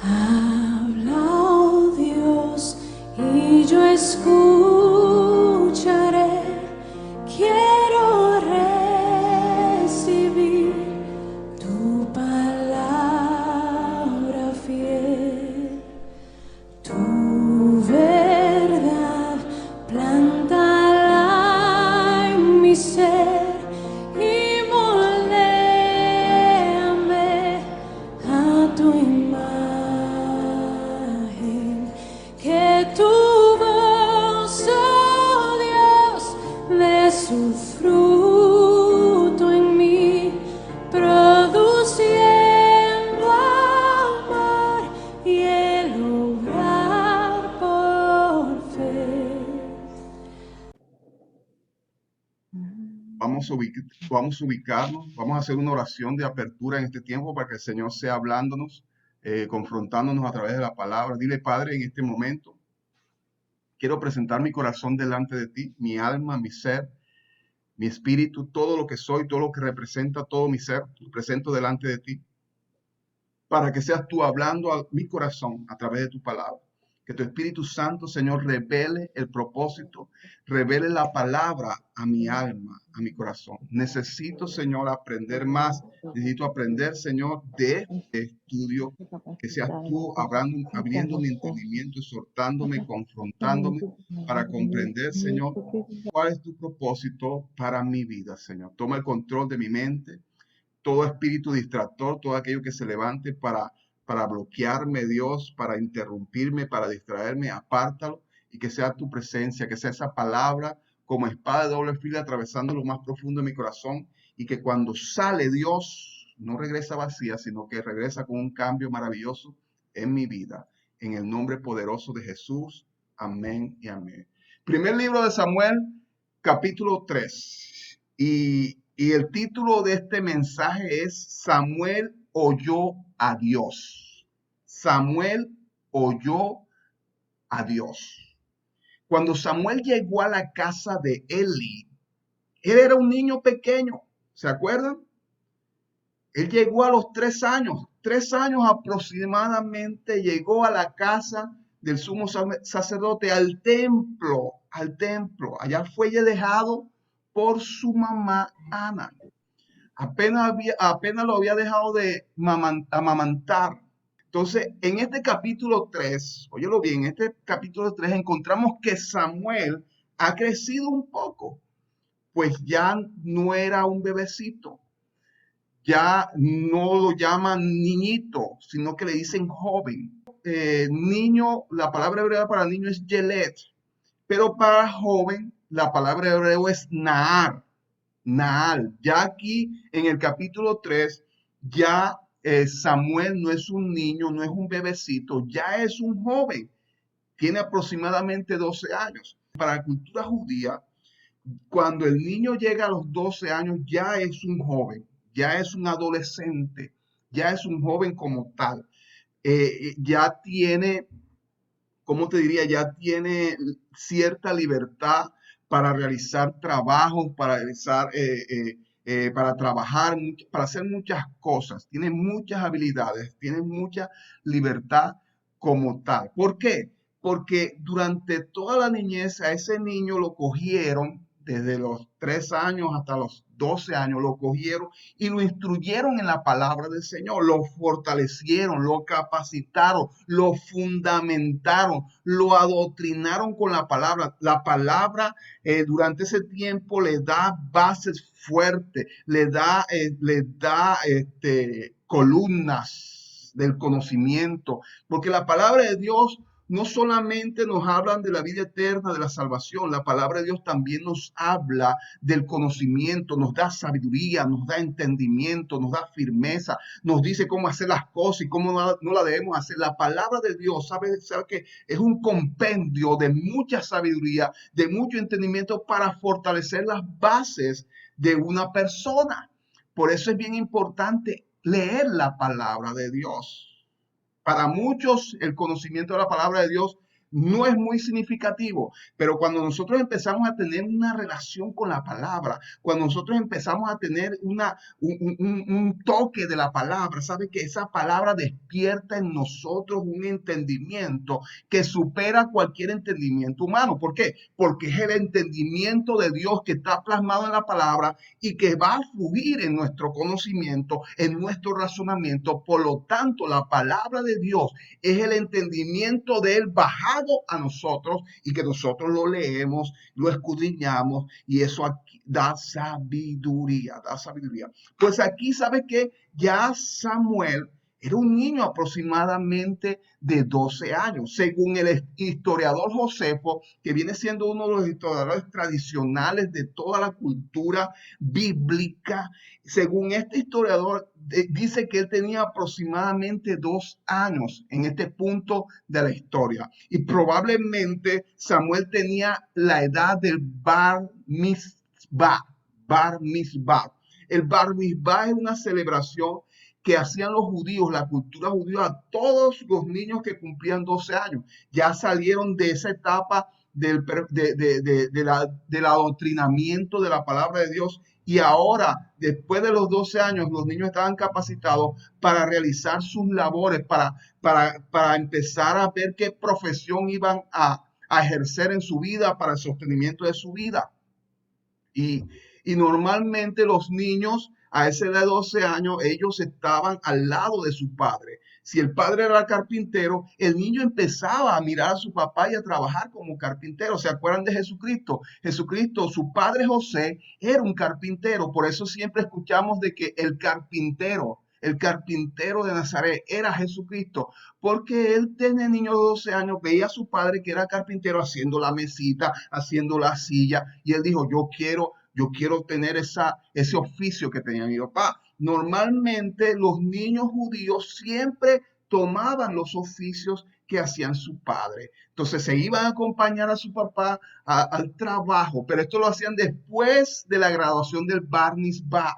Habla, oh Dios, y yo escucharé. Quiero recibir tu palabra fiel. Tu verdad plántala en mi ser y moldéame a tu imagen. Que tu voz, oh Dios, dé su fruto en mí, produciendo amor y el obrar por fe. Vamos a ubicarnos, vamos a hacer una oración de apertura en este tiempo para que el Señor sea hablándonos, confrontándonos a través de la palabra. Dile, Padre, en este momento quiero presentar mi corazón delante de ti, mi alma, mi ser, mi espíritu, todo lo que soy, todo lo que representa, todo mi ser, lo presento delante de ti, para que seas tú hablando a mi corazón a través de tu palabra. Que tu Espíritu Santo, Señor, revele el propósito, revele la palabra a mi alma, a mi corazón. Necesito, Señor, aprender más. Necesito aprender, Señor, de este estudio. Que seas tú hablando, abriendo mi entendimiento, exhortándome, confrontándome para comprender, Señor, cuál es tu propósito para mi vida, Señor. Toma el control de mi mente, todo espíritu distractor, todo aquello que se levante para bloquearme, Dios, para interrumpirme, para distraerme, apártalo y que sea tu presencia, que sea esa palabra como espada de doble filo atravesando lo más profundo de mi corazón y que cuando sale Dios no regresa vacía, sino que regresa con un cambio maravilloso en mi vida. En el nombre poderoso de Jesús. Amén y amén. Primer libro de Samuel, capítulo 3. Y el título de este mensaje es Samuel oyó a Dios. Samuel oyó a Dios. Cuando Samuel llegó a la casa de Eli, él era un niño pequeño, ¿se acuerdan? Él llegó a los 3 años aproximadamente, llegó a la casa del sumo sacerdote, al templo. Allá fue dejado por su mamá Ana. Apenas lo había dejado de amamantar. Entonces, en este capítulo 3, óyelo bien, en este capítulo 3 encontramos que Samuel ha crecido un poco, pues ya no era un bebecito, ya no lo llaman niñito, sino que le dicen joven. Niño, la palabra hebrea para niño es yelet, pero para joven la palabra hebreo es naar. Naal. Ya aquí en el capítulo 3, ya Samuel no es un niño, no es un bebecito, ya es un joven. Tiene aproximadamente 12 años. Para la cultura judía, cuando el niño llega a los 12 años, ya es un joven, ya es un adolescente, ya es un joven como tal. Ya tiene, ¿cómo te diría? Ya tiene cierta libertad para realizar trabajos, para trabajar, para hacer muchas cosas. Tiene muchas habilidades, tiene mucha libertad como tal. ¿Por qué? Porque durante toda la niñez a ese niño lo cogieron desde los 3 años hasta los 12 años, lo cogieron y lo instruyeron en la palabra del Señor, lo fortalecieron, lo capacitaron, lo fundamentaron, lo adoctrinaron con la palabra. La palabra durante ese tiempo le da bases fuertes, le da columnas del conocimiento, porque la palabra de Dios no solamente nos hablan de la vida eterna, de la salvación, la palabra de Dios también nos habla del conocimiento, nos da sabiduría, nos da entendimiento, nos da firmeza, nos dice cómo hacer las cosas y cómo no la debemos hacer. La palabra de Dios, sabe que es un compendio de mucha sabiduría, de mucho entendimiento para fortalecer las bases de una persona. Por eso es bien importante leer la palabra de Dios. Para muchos, el conocimiento de la palabra de Dios no es muy significativo, pero cuando nosotros empezamos a tener una relación con la palabra, cuando nosotros empezamos a tener un toque de la palabra, sabe que esa palabra despierta en nosotros un entendimiento que supera cualquier entendimiento humano. ¿Por qué? Porque es el entendimiento de Dios que está plasmado en la palabra y que va a fluir en nuestro conocimiento, en nuestro razonamiento. Por lo tanto, la palabra de Dios es el entendimiento de Él bajado a nosotros y que nosotros lo leemos, lo escudriñamos y eso aquí da sabiduría, da sabiduría. Pues aquí, ¿sabe qué? Ya Samuel era un niño aproximadamente de 12 años. Según el historiador Josefo, que viene siendo uno de los historiadores tradicionales de toda la cultura bíblica, según este historiador, dice que él tenía aproximadamente 2 años en este punto de la historia. Y probablemente Samuel tenía la edad del bar mitzvah. Bar mitzvah. El bar mitzvah es una celebración que hacían los judíos, la cultura judía, a todos los niños que cumplían 12 años. Ya salieron de esa etapa del adoctrinamiento de la palabra de Dios y ahora, después de los 12 años, los niños estaban capacitados para realizar sus labores, para empezar a ver qué profesión iban a ejercer en su vida, para el sostenimiento de su vida. Y, y normalmente los niños a esa edad de 12 años, ellos estaban al lado de su padre. Si el padre era carpintero, el niño empezaba a mirar a su papá y a trabajar como carpintero. ¿Se acuerdan de Jesucristo? Jesucristo, su padre José, era un carpintero. Por eso siempre escuchamos de que el carpintero de Nazaret era Jesucristo, porque él tenía niño de 12 años, veía a su padre que era carpintero haciendo la mesita, haciendo la silla, y él dijo, yo quiero tener ese oficio que tenía mi papá. Normalmente los niños judíos siempre tomaban los oficios que hacían su padre. Entonces se iban a acompañar a su papá al trabajo, pero esto lo hacían después de la graduación del Bar Mitzvah,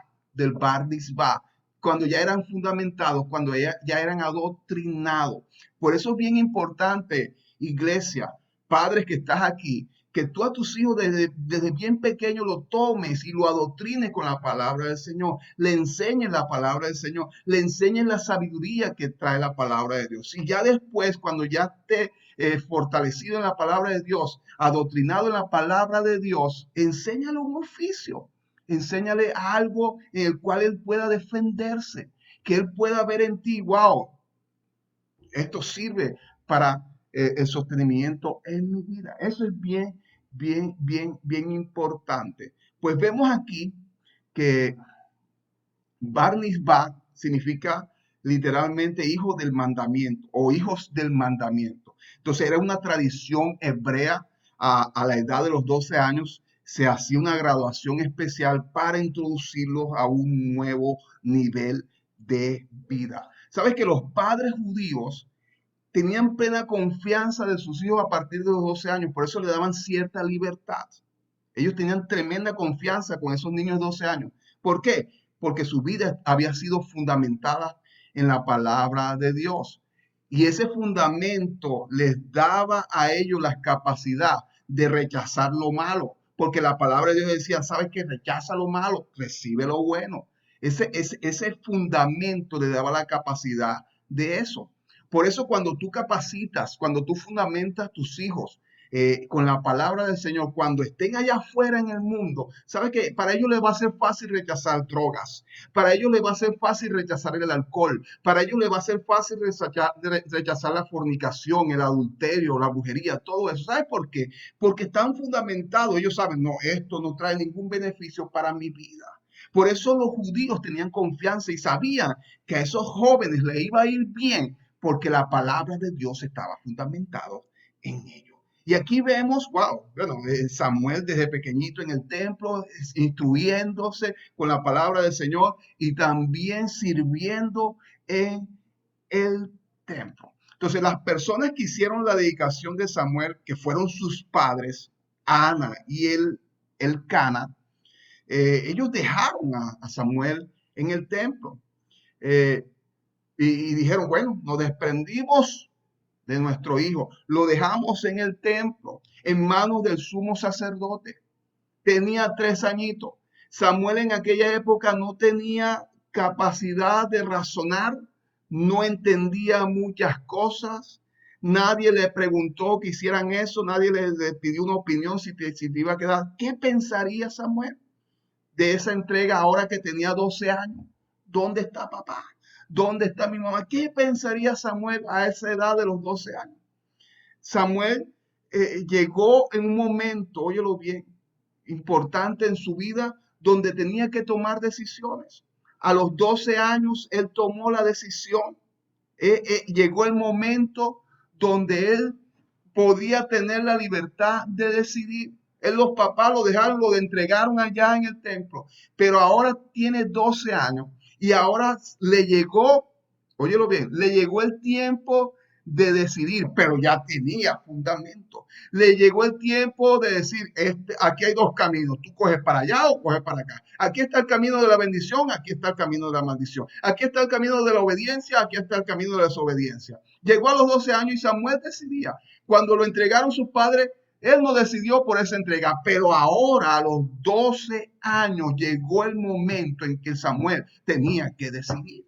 cuando ya eran fundamentados, cuando ya eran adoctrinados. Por eso es bien importante, iglesia, padres que estás aquí, que tú a tus hijos desde bien pequeño lo tomes y lo adoctrines con la palabra del Señor, le enseñes la palabra del Señor, le enseñes la sabiduría que trae la palabra de Dios. Y ya después, cuando ya esté fortalecido en la palabra de Dios, adoctrinado en la palabra de Dios, enséñale un oficio, enséñale algo en el cual él pueda defenderse, que él pueda ver en ti, wow, esto sirve para el sostenimiento en mi vida. Eso es bien importante. Pues vemos aquí que Bar Mitzvah significa literalmente hijo del mandamiento o hijos del mandamiento. Entonces era una tradición hebrea a la edad de los 12 años. Se hacía una graduación especial para introducirlos a un nuevo nivel de vida. ¿Sabes que los padres judíos tenían plena confianza de sus hijos a partir de los 12 años? Por eso le daban cierta libertad. Ellos tenían tremenda confianza con esos niños de 12 años. ¿Por qué? Porque su vida había sido fundamentada en la palabra de Dios. Y ese fundamento les daba a ellos la capacidad de rechazar lo malo. Porque la palabra de Dios decía, ¿sabes qué? Rechaza lo malo, recibe lo bueno. Ese fundamento le daba la capacidad de eso. Por eso cuando tú capacitas, cuando tú fundamentas tus hijos con la palabra del Señor, cuando estén allá afuera en el mundo, ¿sabe qué? Para ellos les va a ser fácil rechazar drogas, para ellos les va a ser fácil rechazar el alcohol, para ellos les va a ser fácil rechazar la fornicación, el adulterio, la brujería, todo eso. ¿Sabe por qué? Porque están fundamentados, ellos saben, no, esto no trae ningún beneficio para mi vida. Por eso los judíos tenían confianza y sabían que a esos jóvenes les iba a ir bien, porque la palabra de Dios estaba fundamentada en ellos. Y aquí vemos, wow, bueno, Samuel desde pequeñito en el templo, instruyéndose con la palabra del Señor y también sirviendo en el templo. Entonces, las personas que hicieron la dedicación de Samuel, que fueron sus padres, Ana y Elcana, ellos dejaron a Samuel en el templo y dijeron, bueno, nos desprendimos de nuestro hijo. Lo dejamos en el templo, en manos del sumo sacerdote. Tenía 3 añitos. Samuel en aquella época no tenía capacidad de razonar, no entendía muchas cosas. Nadie le preguntó que hicieran eso, nadie le pidió una opinión si te iba a quedar. ¿Qué pensaría Samuel de esa entrega ahora que tenía 12 años? ¿Dónde está papá? ¿Dónde está mi mamá? ¿Qué pensaría Samuel a esa edad de los 12 años? Samuel llegó en un momento, óyelo bien, importante en su vida, donde tenía que tomar decisiones. A los 12 años, él tomó la decisión. Llegó el momento donde él podía tener la libertad de decidir. Él, los papás lo dejaron, lo entregaron allá en el templo, pero ahora tiene 12 años y ahora le llegó, óyelo bien, le llegó el tiempo de decidir, pero ya tenía fundamento. Le llegó el tiempo de decir, aquí hay 2 caminos, tú coges para allá o coges para acá. Aquí está el camino de la bendición, aquí está el camino de la maldición. Aquí está el camino de la obediencia, aquí está el camino de la desobediencia. Llegó a los 12 años y Samuel decidía. Cuando lo entregaron sus padres, él no decidió por esa entrega, pero ahora a los 12 años llegó el momento en que Samuel tenía que decidir.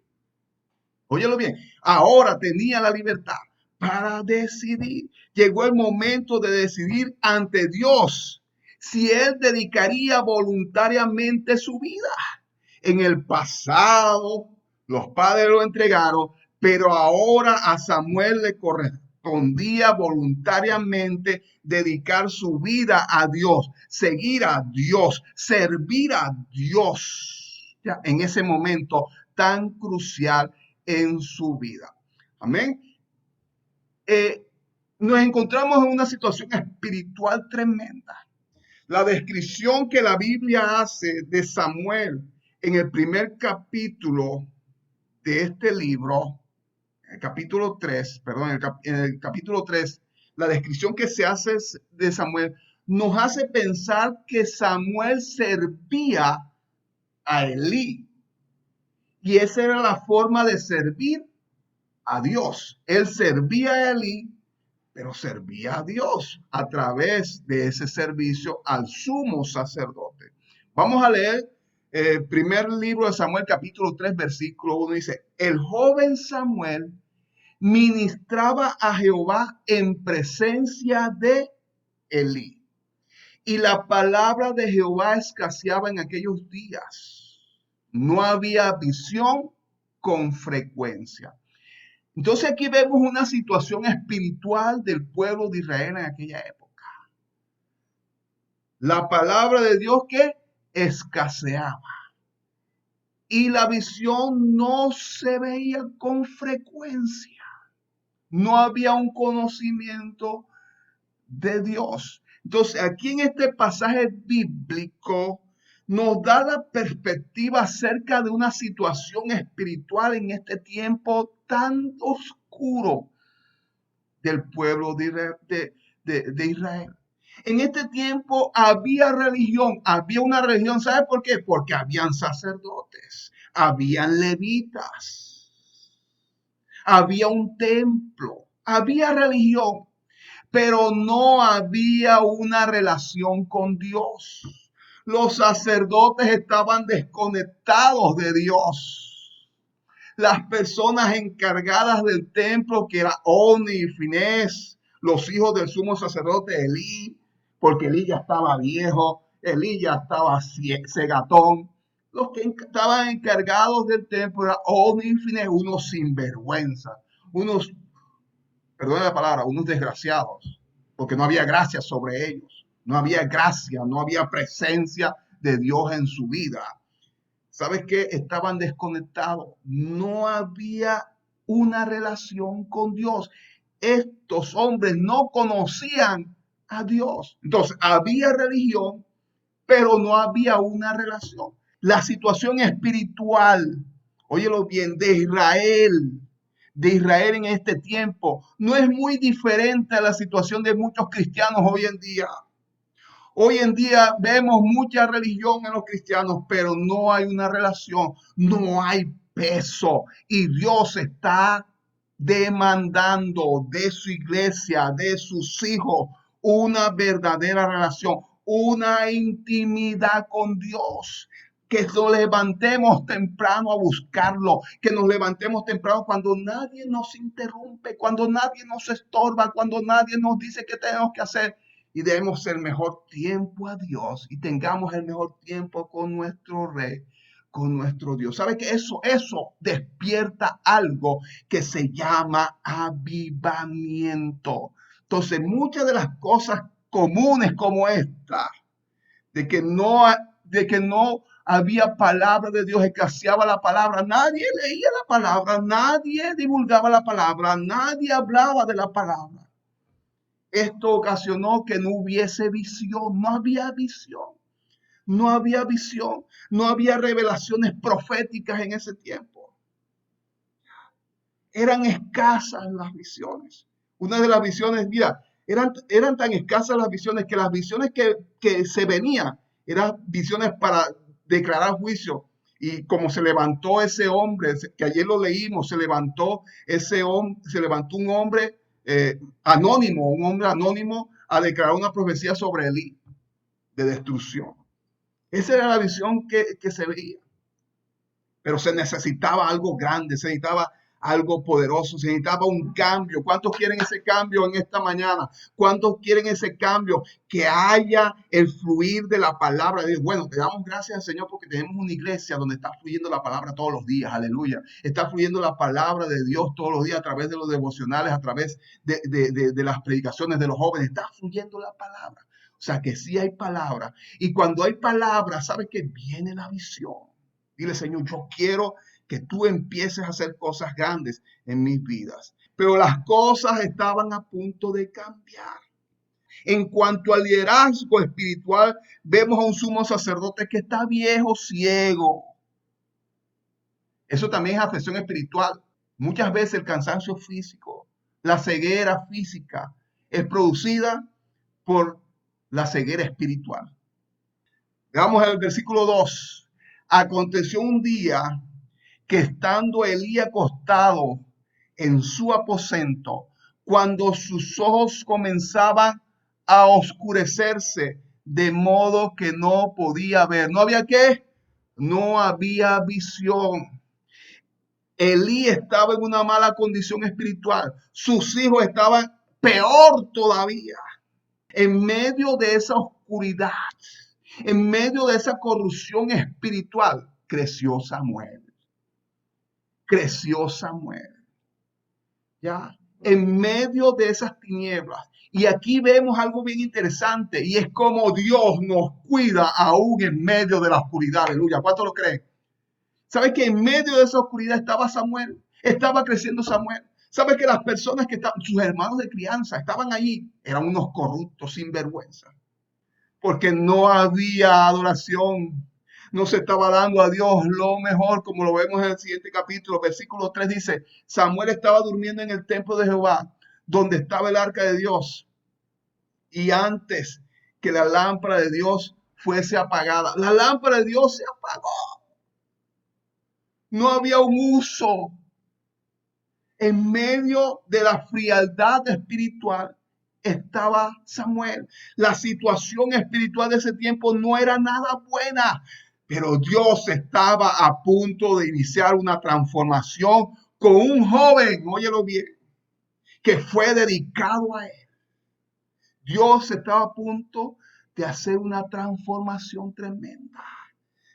Óyelo bien, ahora tenía la libertad para decidir. Llegó el momento de decidir ante Dios si él dedicaría voluntariamente su vida. En el pasado, los padres lo entregaron, pero ahora a Samuel le correspondía voluntariamente dedicar su vida a Dios, seguir a Dios, servir a Dios. Ya, en ese momento tan crucial en su vida. Amén. Nos encontramos en una situación espiritual tremenda. La descripción que la Biblia hace de Samuel en el primer capítulo de este libro, el capítulo 3, perdón, en el capítulo 3, la descripción que se hace de Samuel nos hace pensar que Samuel servía a Elí. Y esa era la forma de servir a Dios. Él servía a Elí, pero servía a Dios a través de ese servicio al sumo sacerdote. Vamos a leer el primer libro de Samuel, capítulo 3, versículo 1. Dice, el joven Samuel ministraba a Jehová en presencia de Elí. Y la palabra de Jehová escaseaba en aquellos días. No había visión con frecuencia. Entonces aquí vemos una situación espiritual del pueblo de Israel en aquella época. La palabra de Dios que escaseaba. Y la visión no se veía con frecuencia. No había un conocimiento de Dios. Entonces aquí en este pasaje bíblico nos da la perspectiva acerca de una situación espiritual en este tiempo tan oscuro del pueblo de Israel. En este tiempo había religión, había una religión, ¿sabe por qué? Porque habían sacerdotes, habían levitas, había un templo, había religión, pero no había una relación con Dios. Los sacerdotes estaban desconectados de Dios. Las personas encargadas del templo, que era Oni y Finés, los hijos del sumo sacerdote Elí, porque Elí ya estaba viejo, Elí ya estaba cegatón. Los que estaban encargados del templo eran Oni y Finés, unos sinvergüenza, unos, perdón la palabra, unos desgraciados, porque no había gracia sobre ellos. No había gracia, no había presencia de Dios en su vida. ¿Sabes qué? Estaban desconectados. No había una relación con Dios. Estos hombres no conocían a Dios. Entonces, había religión, pero no había una relación. La situación espiritual, óyelo bien, de Israel en este tiempo, no es muy diferente a la situación de muchos cristianos hoy en día. Hoy en día vemos mucha religión en los cristianos, pero no hay una relación, no hay peso y Dios está demandando de su iglesia, de sus hijos, una verdadera relación, una intimidad con Dios. Que nos levantemos temprano a buscarlo, que nos levantemos temprano cuando nadie nos interrumpe, cuando nadie nos estorba, cuando nadie nos dice qué tenemos que hacer, y demos el mejor tiempo a Dios y tengamos el mejor tiempo con nuestro Rey, con nuestro Dios. ¿Sabe que eso despierta algo que se llama avivamiento? Entonces, muchas de las cosas comunes como esta, de que no había palabra de Dios, escaseaba la palabra, nadie leía la palabra, nadie divulgaba la palabra, nadie hablaba de la palabra. Esto ocasionó que no hubiese visión, no había visión, no había visión, no había revelaciones proféticas en ese tiempo. Eran escasas las visiones. Una de las visiones, mira, eran tan escasas las visiones que las visiones que se venían eran visiones para declarar juicio. Y como se levantó ese hombre, que ayer lo leímos, se levantó un hombre anónimo a declarar una profecía sobre Elí de destrucción. Esa era la visión que se veía. Pero se necesitaba algo grande, se necesitaba algo poderoso, se necesitaba un cambio. ¿Cuántos quieren ese cambio en esta mañana? ¿Cuántos quieren ese cambio? Que haya el fluir de la palabra de Dios. Bueno, te damos gracias al Señor porque tenemos una iglesia donde está fluyendo la palabra todos los días. Aleluya. Está fluyendo la palabra de Dios todos los días a través de los devocionales, a través de las predicaciones de los jóvenes. Está fluyendo la palabra. O sea que sí hay palabra. Y cuando hay palabra, ¿sabes qué? Viene la visión. Dile, Señor, yo quiero que tú empieces a hacer cosas grandes en mis vidas. Pero las cosas estaban a punto de cambiar. En cuanto al liderazgo espiritual, vemos a un sumo sacerdote que está viejo, ciego. Eso también es afección espiritual. Muchas veces el cansancio físico, la ceguera física, es producida por la ceguera espiritual. Veamos el versículo 2. Aconteció un día que estando Elí acostado en su aposento, cuando sus ojos comenzaban a oscurecerse, de modo que no podía ver. ¿No había qué? No había visión. Elí estaba en una mala condición espiritual. Sus hijos estaban peor todavía. En medio de esa oscuridad, en medio de esa corrupción espiritual, creció Samuel. Ya, en medio de esas tinieblas. Y aquí vemos algo bien interesante, y es como Dios nos cuida aún en medio de la oscuridad. Aleluya. ¿Cuánto lo creen? ¿Sabes que en medio de esa oscuridad estaba Samuel? Estaba creciendo Samuel. ¿Sabes que las personas que estaban, sus hermanos de crianza, estaban allí? Eran unos corruptos sin vergüenza. Porque no había adoración. No se estaba dando a Dios lo mejor, como lo vemos en el siguiente capítulo. Versículo 3 dice, Samuel estaba durmiendo en el templo de Jehová, donde estaba el arca de Dios. Y antes que la lámpara de Dios fuese apagada, la lámpara de Dios se apagó. No había un uso. En medio de la frialdad espiritual estaba Samuel. La situación espiritual de ese tiempo no era nada buena, pero Dios estaba a punto de iniciar una transformación con un joven, óyelo bien, que fue dedicado a él. Dios estaba a punto de hacer una transformación tremenda.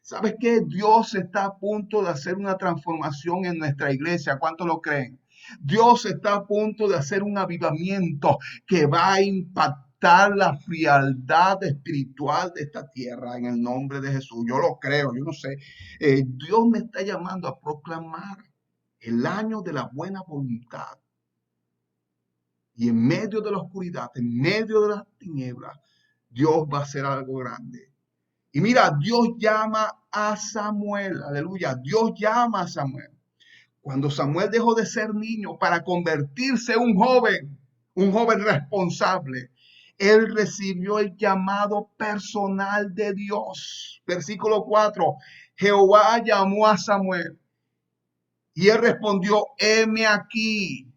¿Sabes qué? Dios está a punto de hacer una transformación en nuestra iglesia. ¿Cuántos lo creen? Dios está a punto de hacer un avivamiento que va a impactar la frialdad espiritual de esta tierra en el nombre de Jesús. Yo lo creo, yo no sé. Dios me está llamando a proclamar el año de la buena voluntad. Y en medio de la oscuridad, en medio de las tinieblas, Dios va a hacer algo grande. Y mira, Dios llama a Samuel, aleluya, Dios llama a Samuel. Cuando Samuel dejó de ser niño para convertirse en un joven responsable, él recibió el llamado personal de Dios. Versículo 4, Jehová llamó a Samuel y él respondió, heme aquí.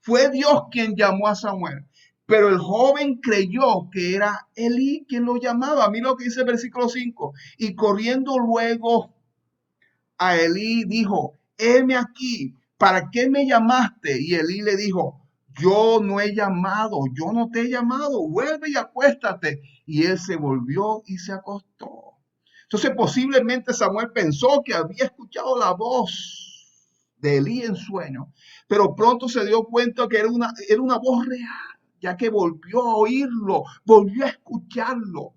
Fue Dios quien llamó a Samuel. Pero el joven creyó que era Elí quien lo llamaba. Mira lo que dice el versículo 5. Y corriendo luego a Elí dijo, heme aquí, ¿para qué me llamaste? Y Elí le dijo, yo no he llamado, yo no te he llamado, vuelve y acuéstate. Y él se volvió y se acostó. Entonces posiblemente Samuel pensó que había escuchado la voz de Elí en sueño, pero pronto se dio cuenta que era una voz real, ya que volvió a oírlo, volvió a escucharlo.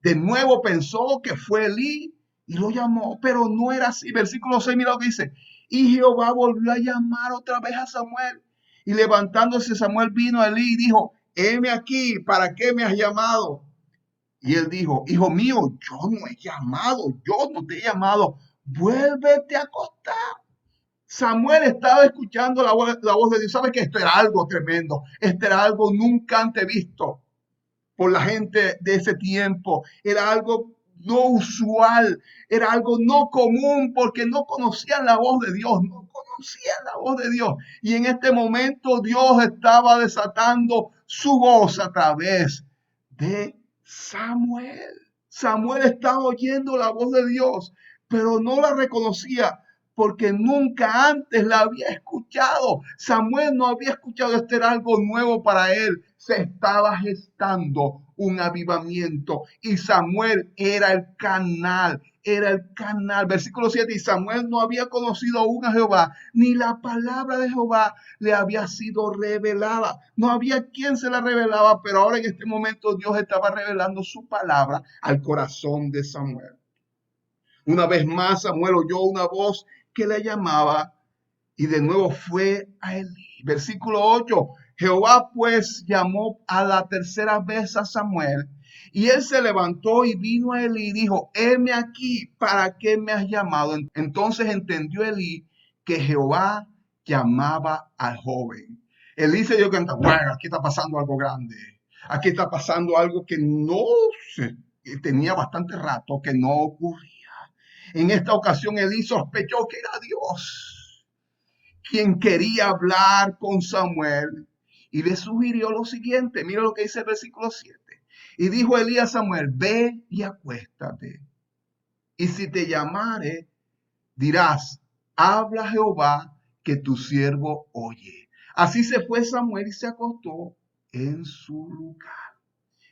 De nuevo pensó que fue Elí y lo llamó, pero no era así. Versículo 6, mira lo que dice. Y Jehová volvió a llamar otra vez a Samuel. Y levantándose Samuel vino a Elí y dijo, heme aquí, ¿para qué me has llamado? Y él dijo, hijo mío, yo no he llamado, yo no te he llamado, vuélvete a acostar. Samuel estaba escuchando la voz de Dios. ¿Sabe que esto era algo tremendo? Esto era algo nunca antes visto por la gente de ese tiempo. Era algo no usual, era algo no común porque no conocían la voz de Dios, no conocían la voz de Dios. Y en este momento Dios estaba desatando su voz a través de Samuel. Samuel estaba oyendo la voz de Dios, pero no la reconocía porque nunca antes la había escuchado. Samuel no había escuchado, esto era algo nuevo para él. Se estaba gestando un avivamiento y Samuel era el canal, era el canal. Versículo 7, y Samuel no había conocido aún a Jehová, ni la palabra de Jehová le había sido revelada. No había quien se la revelaba, pero ahora en este momento Dios estaba revelando su palabra al corazón de Samuel. Una vez más Samuel oyó una voz que le llamaba y de nuevo fue a Elí. Versículo 8. Jehová pues llamó a la tercera vez a Samuel y él se levantó y vino a Elí y dijo, heme aquí, ¿para qué me has llamado? Entonces entendió Elí que Jehová llamaba al joven. Elí se dio cuenta, bueno, aquí está pasando algo grande. Aquí está pasando algo que no se tenía bastante rato que no ocurría. En esta ocasión Elí sospechó que era Dios quien quería hablar con Samuel y le sugirió lo siguiente. Mira lo que dice el versículo 7. Y dijo Elí a Samuel, ve y acuéstate. Y si te llamare, dirás, habla Jehová que tu siervo oye. Así se fue Samuel y se acostó en su lugar.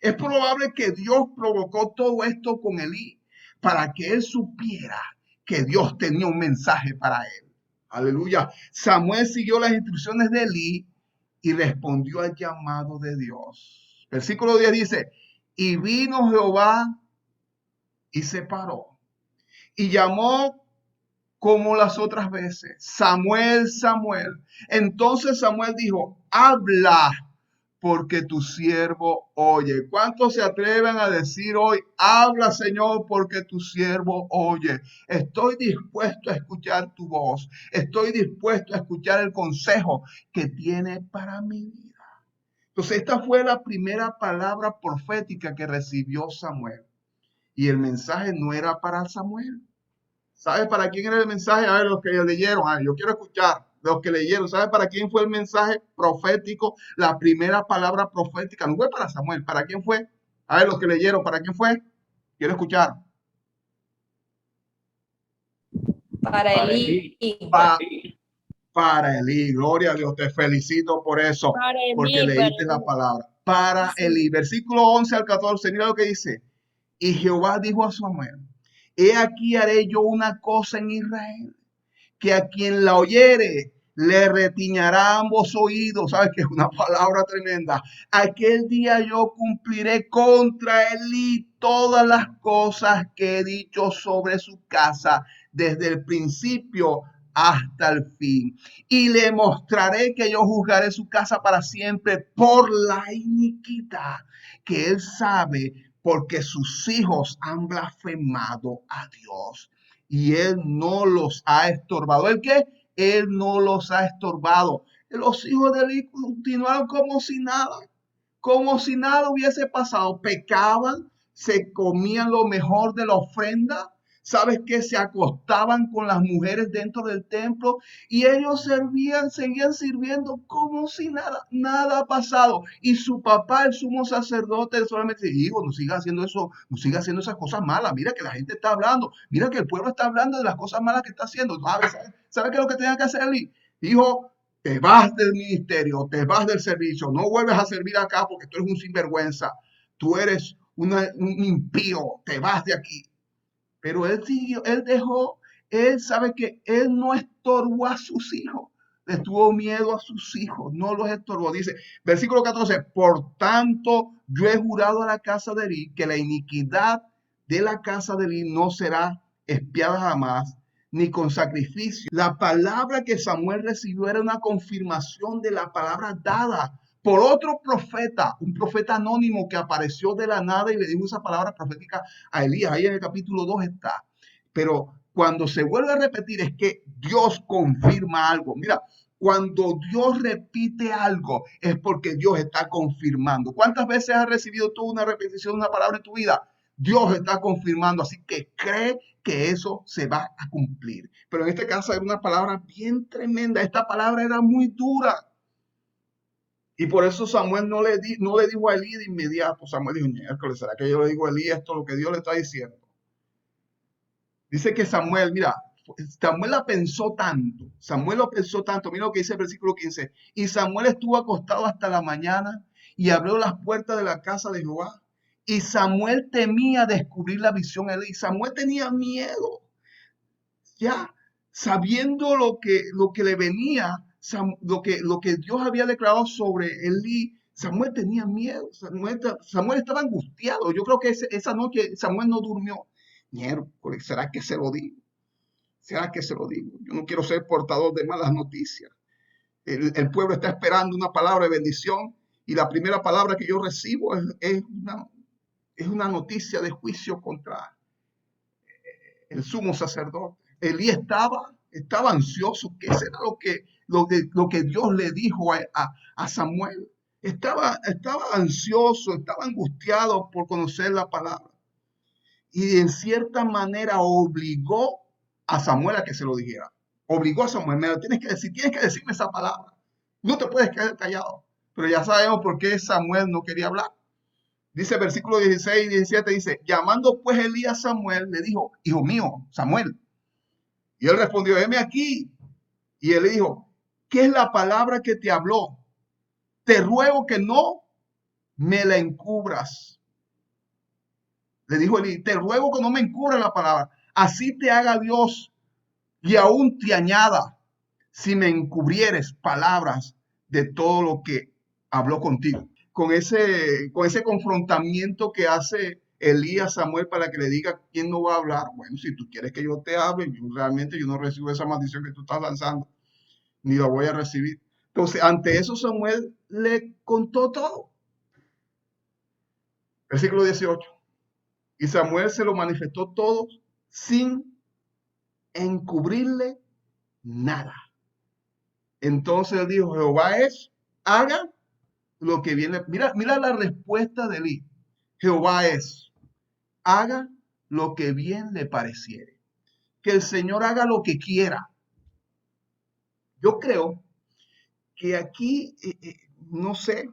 Es probable que Dios provocó todo esto con Elí para que él supiera que Dios tenía un mensaje para él. Aleluya. Samuel siguió las instrucciones de Elí y respondió al llamado de Dios. Versículo 10 dice, y vino Jehová y se paró y llamó como las otras veces, Samuel, Samuel. Entonces Samuel dijo, habla, porque tu siervo oye. ¿Cuántos se atreven a decir hoy, habla Señor, porque tu siervo oye? Estoy dispuesto a escuchar tu voz. Estoy dispuesto a escuchar el consejo que tiene para mi vida. Entonces esta fue la primera palabra profética que recibió Samuel. Y el mensaje no era para Samuel. ¿Sabes para quién era el mensaje? A ver, los que leyeron, yo quiero escuchar, los que leyeron, ¿sabes para quién fue el mensaje profético? La primera palabra profética, no fue para Samuel, ¿para quién fue? A ver, los que leyeron, ¿para quién fue? Quiero escuchar. Para Elí. Pa- para Elí, gloria a Dios, te felicito por eso, Para porque Elí, leíste la palabra. Para sí. Elí, versículo 11 al 14, mira lo que dice. Y Jehová dijo a Samuel, he aquí haré yo una cosa en Israel, que a quien la oyere le retiñará ambos oídos. ¿Sabes qué? Es una palabra tremenda. Aquel día yo cumpliré contra él y todas las cosas que he dicho sobre su casa desde el principio hasta el fin. Y le mostraré que yo juzgaré su casa para siempre por la iniquidad que él sabe, porque sus hijos han blasfemado a Dios y él no los ha estorbado. ¿El qué? Él no los ha estorbado. Los hijos de Eli continuaron como si nada hubiese pasado. Pecaban, se comían lo mejor de la ofrenda, ¿Sabes qué? Se acostaban con las mujeres dentro del templo y ellos seguían sirviendo como si nada ha pasado. Y su papá, el sumo sacerdote, solamente dice, hijo, no siga haciendo eso, no siga haciendo esas cosas malas. Mira que la gente está hablando, mira que el pueblo está hablando de las cosas malas que está haciendo. ¿Sabe qué es lo que tenía que hacer, Eli? Hijo, te vas del ministerio, te vas del servicio, no vuelves a servir acá porque tú eres un sinvergüenza, tú eres un impío, te vas de aquí. Pero él siguió, él sabe que él no estorbó a sus hijos, le tuvo miedo a sus hijos, no los estorbó. Dice, versículo 14, por tanto, yo he jurado a la casa de Eli que la iniquidad de la casa de Eli no será expiada jamás, ni con sacrificio. La palabra que Samuel recibió era una confirmación de la palabra dada por otro profeta, un profeta anónimo que apareció de la nada y le dijo esa palabra profética a Elías. Ahí en el capítulo 2 está. Pero cuando se vuelve a repetir es que Dios confirma algo. Mira, cuando Dios repite algo es porque Dios está confirmando. ¿Cuántas veces has recibido tú una repetición de una palabra en tu vida? Dios está confirmando, así que cree que eso se va a cumplir. Pero en este caso era una palabra bien tremenda. Esta palabra era muy dura. Y por eso Samuel no le dijo a Elí de inmediato. Samuel dijo, miércoles, ¿será que yo le digo a Elí esto, lo que Dios le está diciendo? Dice que Samuel, mira, Samuel la pensó tanto. Samuel lo pensó tanto. Mira lo que dice el versículo 15. Y Samuel estuvo acostado hasta la mañana y abrió las puertas de la casa de Jehová. Y Samuel temía descubrir la visión a Elí. Samuel tenía miedo. Ya, sabiendo lo que le venía, lo que Dios había declarado sobre Elí, Samuel tenía miedo, Samuel estaba angustiado. Yo creo que esa noche Samuel no durmió. Miércoles, ¿será que se lo digo? ¿Será que se lo digo? Yo no quiero ser portador de malas noticias. El pueblo está esperando una palabra de bendición y la primera palabra que yo recibo es una noticia de juicio contra el sumo sacerdote. Elí estaba ansioso. ¿Qué será lo que Dios le dijo a Samuel? Estaba ansioso, estaba angustiado por conocer la palabra. Y en cierta manera obligó a Samuel a que se lo dijera. Obligó a Samuel, me lo tienes que decir, tienes que decirme esa palabra. No te puedes quedar callado. Pero ya sabemos por qué Samuel no quería hablar. Dice el versículo 16 y 17, dice, llamando pues Elías a Samuel, le dijo, hijo mío, Samuel. Y él respondió, heme aquí. Y él le dijo, ¿qué es la palabra que te habló? Te ruego que no me la encubras. Le dijo Elí, te ruego que no me encubras la palabra. Así te haga Dios y aún te añada si me encubrieres palabras de todo lo que habló contigo. Con ese confrontamiento que hace Elías Samuel para que le diga quién no va a hablar. Bueno, si tú quieres que yo te hable, yo no recibo esa maldición que tú estás lanzando, ni la voy a recibir. Entonces, ante eso Samuel le contó todo. Versículo 18. Y Samuel se lo manifestó todo sin encubrirle nada. Entonces él dijo, Jehová haga lo que viene. Mira la respuesta de Elí. Jehová haga lo que bien le pareciere. Que el Señor haga lo que quiera. Yo creo que aquí, no sé,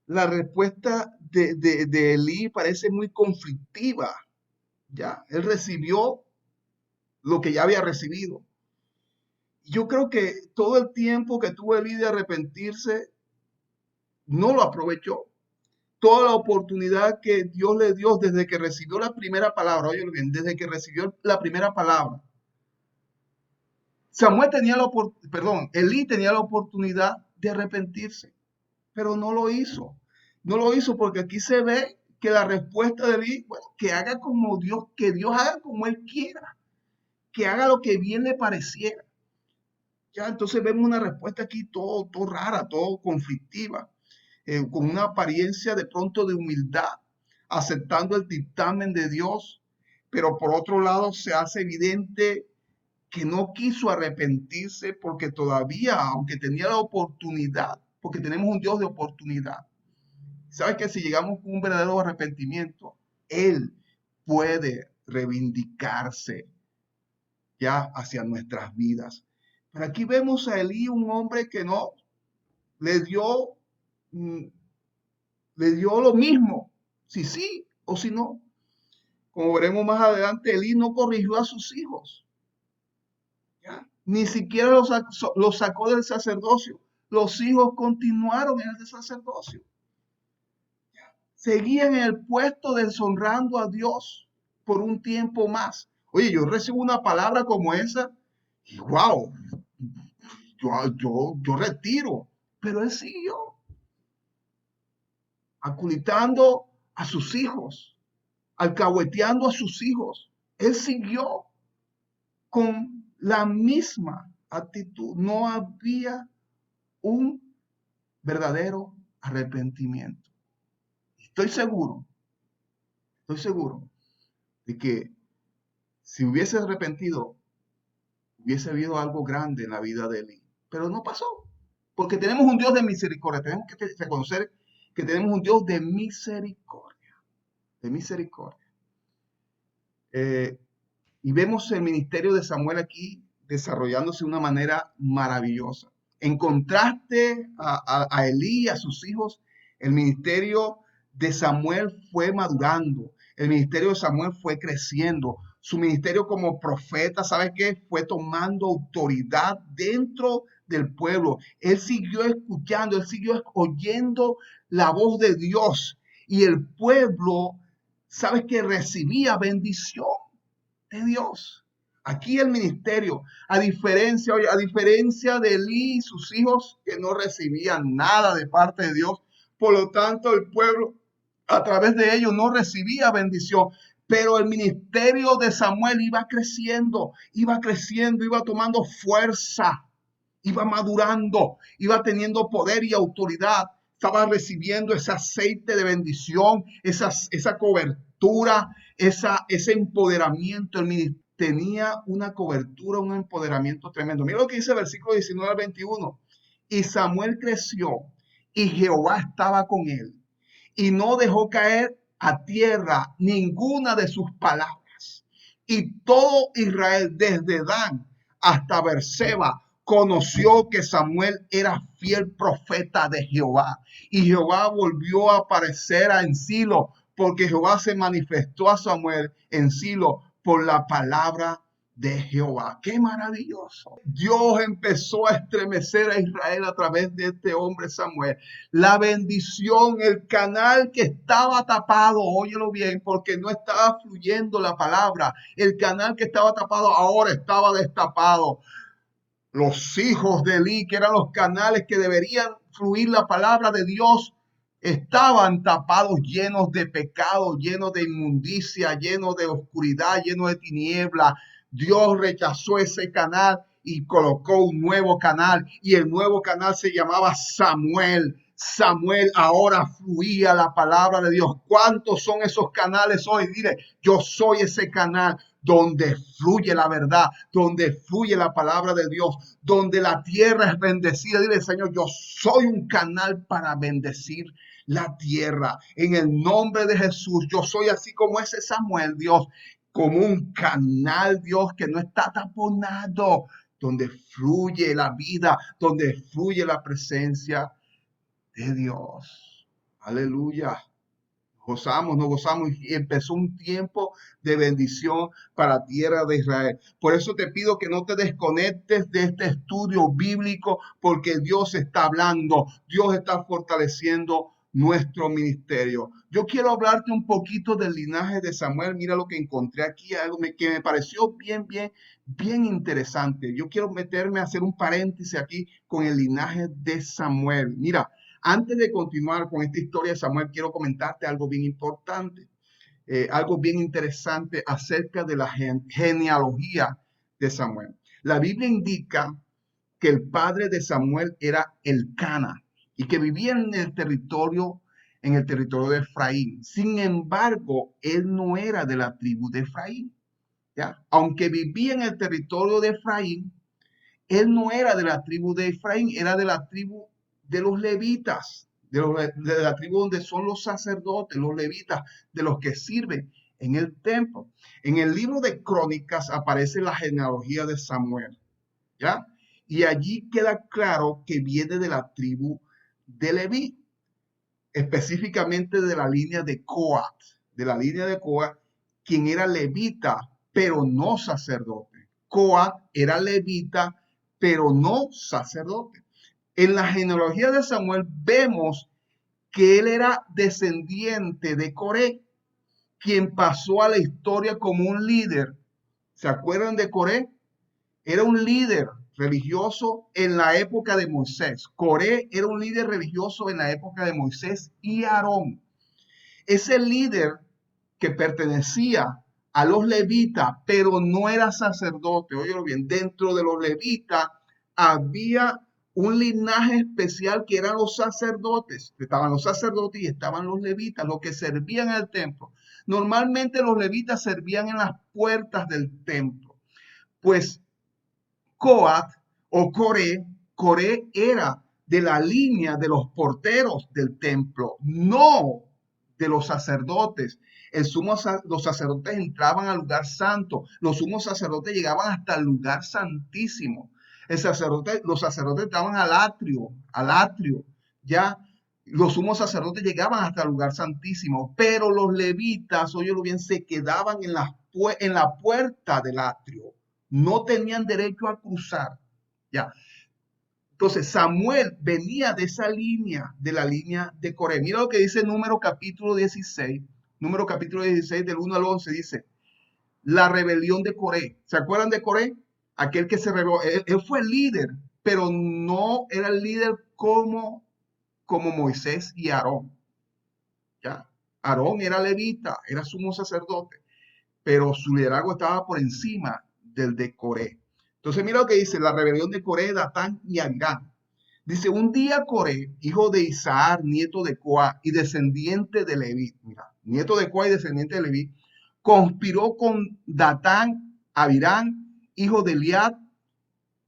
la respuesta de Elí parece muy conflictiva. Ya, él recibió lo que ya había recibido. Yo creo que todo el tiempo que tuvo Elí de arrepentirse, no lo aprovechó. Toda la oportunidad que Dios le dio desde que recibió la primera palabra, oye bien, desde que recibió la primera palabra. Elí tenía la oportunidad de arrepentirse, pero no lo hizo. No lo hizo porque aquí se ve que la respuesta de Elí, bueno, que haga como Dios, que Dios haga como Él quiera, que haga lo que bien le pareciera. Ya, entonces vemos una respuesta aquí todo rara, todo conflictiva, con una apariencia de pronto de humildad, aceptando el dictamen de Dios, pero por otro lado se hace evidente que no quiso arrepentirse porque todavía, aunque tenía la oportunidad, porque tenemos un Dios de oportunidad, ¿sabes que si llegamos con un verdadero arrepentimiento, Él puede reivindicarse ya hacia nuestras vidas. Pero aquí vemos a Elí, un hombre que no le dio, mm, le dio lo mismo, si sí o si no. Como veremos más adelante, Elí no corrigió a sus hijos, ¿ya? Ni siquiera los sacó del sacerdocio. Los hijos continuaron en el sacerdocio. Seguían en el puesto deshonrando a Dios por un tiempo más. Oye, yo recibo una palabra como esa y wow, yo retiro. Pero él siguió aculitando a sus hijos, alcahueteando a sus hijos. Él siguió con la misma actitud. No había un verdadero arrepentimiento. Estoy seguro de que si hubiese arrepentido, hubiese habido algo grande en la vida de Eli. Pero no pasó, porque tenemos un Dios de misericordia. Tenemos que reconocer que tenemos un Dios de misericordia, de misericordia. Y vemos el ministerio de Samuel aquí desarrollándose de una manera maravillosa. En contraste a Elí y a sus hijos, el ministerio de Samuel fue madurando. El ministerio de Samuel fue creciendo. Su ministerio como profeta, ¿sabe qué? Fue tomando autoridad dentro del pueblo. Él siguió escuchando, él siguió oyendo la voz de Dios. Y el pueblo, ¿sabe qué? Recibía bendición de Dios. Aquí el ministerio, a diferencia de Elí y sus hijos que no recibían nada de parte de Dios, por lo tanto el pueblo a través de ellos no recibía bendición, pero el ministerio de Samuel iba creciendo, iba tomando fuerza, iba madurando, iba teniendo poder y autoridad, estaba recibiendo ese aceite de bendición, esa cobertura, ese empoderamiento. El ministerio tenía una cobertura, un empoderamiento tremendo. Mira lo que dice el versículo 19 al 21. Y Samuel creció y Jehová estaba con él y no dejó caer a tierra ninguna de sus palabras. Y todo Israel, desde Dan hasta Berseba, conoció que Samuel era fiel profeta de Jehová. Y Jehová volvió a aparecer en Silo, porque Jehová se manifestó a Samuel en Silo por la palabra de Jehová. ¡Qué maravilloso! Dios empezó a estremecer a Israel a través de este hombre Samuel. La bendición, el canal que estaba tapado, óyelo bien, porque no estaba fluyendo la palabra. El canal que estaba tapado ahora estaba destapado. Los hijos de Elí, que eran los canales que deberían fluir la palabra de Dios, estaban tapados, llenos de pecado, llenos de inmundicia, llenos de oscuridad, llenos de tiniebla. Dios rechazó ese canal y colocó un nuevo canal, y el nuevo canal se llamaba Samuel. Samuel, ahora fluía la palabra de Dios. ¿Cuántos son esos canales hoy? Dile, yo soy ese canal donde fluye la verdad, donde fluye la palabra de Dios, donde la tierra es bendecida. Dile, Señor, yo soy un canal para bendecir la tierra. En el nombre de Jesús, yo soy así como ese Samuel, Dios, como un canal, Dios, que no está taponado, donde fluye la vida, donde fluye la presencia de Dios. Aleluya. Nos gozamos y empezó un tiempo de bendición para la tierra de Israel. Por eso te pido que no te desconectes de este estudio bíblico, porque Dios está hablando, Dios está fortaleciendo nuestro ministerio. Yo quiero hablarte un poquito del linaje de Samuel. Mira lo que encontré aquí, algo que me pareció bien interesante. Yo quiero meterme a hacer un paréntesis aquí con el linaje de Samuel. Mira, antes de continuar con esta historia de Samuel, quiero comentarte algo bien importante, algo bien interesante acerca de la genealogía de Samuel. La Biblia indica que el padre de Samuel era Elcana y que vivía en el territorio de Efraín. Sin embargo, él no era de la tribu de Efraín, ¿ya? Aunque vivía en el territorio de Efraín, él no era de la tribu de Efraín, era de la tribu de los levitas, de la tribu donde son los sacerdotes, los levitas, de los que sirven en el templo. En el libro de Crónicas aparece la genealogía de Samuel, ¿ya? Y allí queda claro que viene de la tribu de Leví, específicamente de la línea de Coat, quien era levita, pero no sacerdote. Coat era levita, pero no sacerdote. En la genealogía de Samuel vemos que él era descendiente de Coré, quien pasó a la historia como un líder. ¿Se acuerdan de Coré? Era un líder religioso en la época de Moisés. Coré era un líder religioso en la época de Moisés y Aarón. Ese líder que pertenecía a los levitas, pero no era sacerdote, óyelo bien, dentro de los levitas había un linaje especial que eran los sacerdotes. Estaban los sacerdotes y estaban los levitas, los que servían en el templo. Normalmente los levitas servían en las puertas del templo. Pues Coat o Coré era de la línea de los porteros del templo, no de los sacerdotes. Los sacerdotes entraban al lugar santo, los sumos sacerdotes llegaban hasta el lugar santísimo. Los sacerdotes entraban al atrio, ya. Los sumos sacerdotes llegaban hasta el lugar santísimo, pero los levitas, óyelo bien, se quedaban en la puerta del atrio. No tenían derecho a cruzar, ya. Entonces Samuel venía de esa línea, de la línea de Coré. Mira lo que dice Número capítulo 16, del 1 al 11, dice, la rebelión de Coré. ¿Se acuerdan de Coré? Aquel que se rebeló, él fue líder, pero no era el líder como Moisés y Aarón, ¿ya? Aarón era levita, era sumo sacerdote, pero su liderazgo estaba por encima del de Coré. Entonces mira lo que dice, la rebelión de Coré, Datán y Abirán. Dice, un día Coré, hijo de Isaac, nieto de Coa y descendiente de Leví, mira, nieto de Coa y descendiente de Leví, conspiró con Datán, Abirán, hijo de Eliad,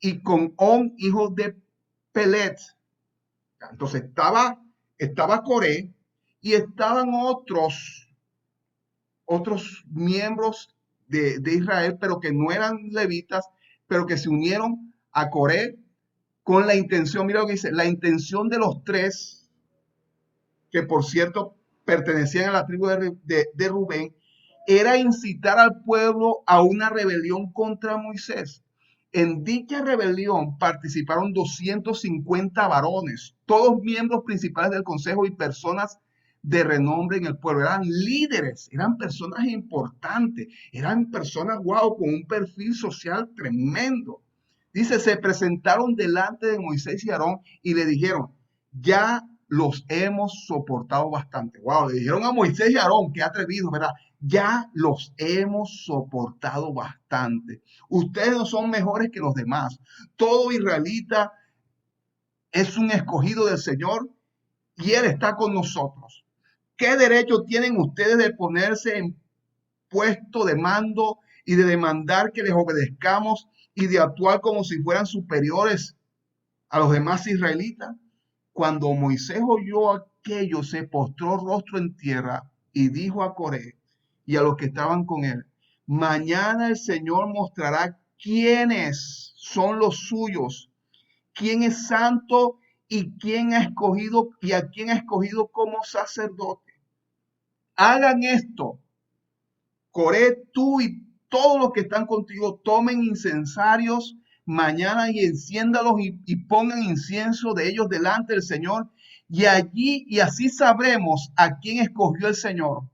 y con On, hijo de Pelet. Entonces estaba Coré y estaban otros miembros de Israel, pero que no eran levitas, pero que se unieron a Coré con la intención, mira lo que dice, la intención de los tres, que por cierto pertenecían a la tribu de Rubén, era incitar al pueblo a una rebelión contra Moisés. En dicha rebelión participaron 250 varones, todos miembros principales del consejo y personas de renombre en el pueblo. Eran líderes, eran personas importantes, eran personas, wow, con un perfil social tremendo. Dice, se presentaron delante de Moisés y Aarón y le dijeron, ya los hemos soportado bastante. Wow, le dijeron a Moisés y Aarón, qué atrevidos, ¿verdad? Ya los hemos soportado bastante. Ustedes no son mejores que los demás. Todo israelita es un escogido del Señor y Él está con nosotros. ¿Qué derecho tienen ustedes de ponerse en puesto de mando y de demandar que les obedezcamos y de actuar como si fueran superiores a los demás israelitas? Cuando Moisés oyó aquello, se postró rostro en tierra y dijo a Coré y a los que estaban con él, mañana el Señor mostrará quiénes son los suyos, quién es santo y quién ha escogido y a quién ha escogido como sacerdote. Hagan esto. Coré, tú y todos los que están contigo, tomen incensarios mañana y enciéndalos y pongan incienso de ellos delante del Señor. Y así sabremos a quién escogió el Señor.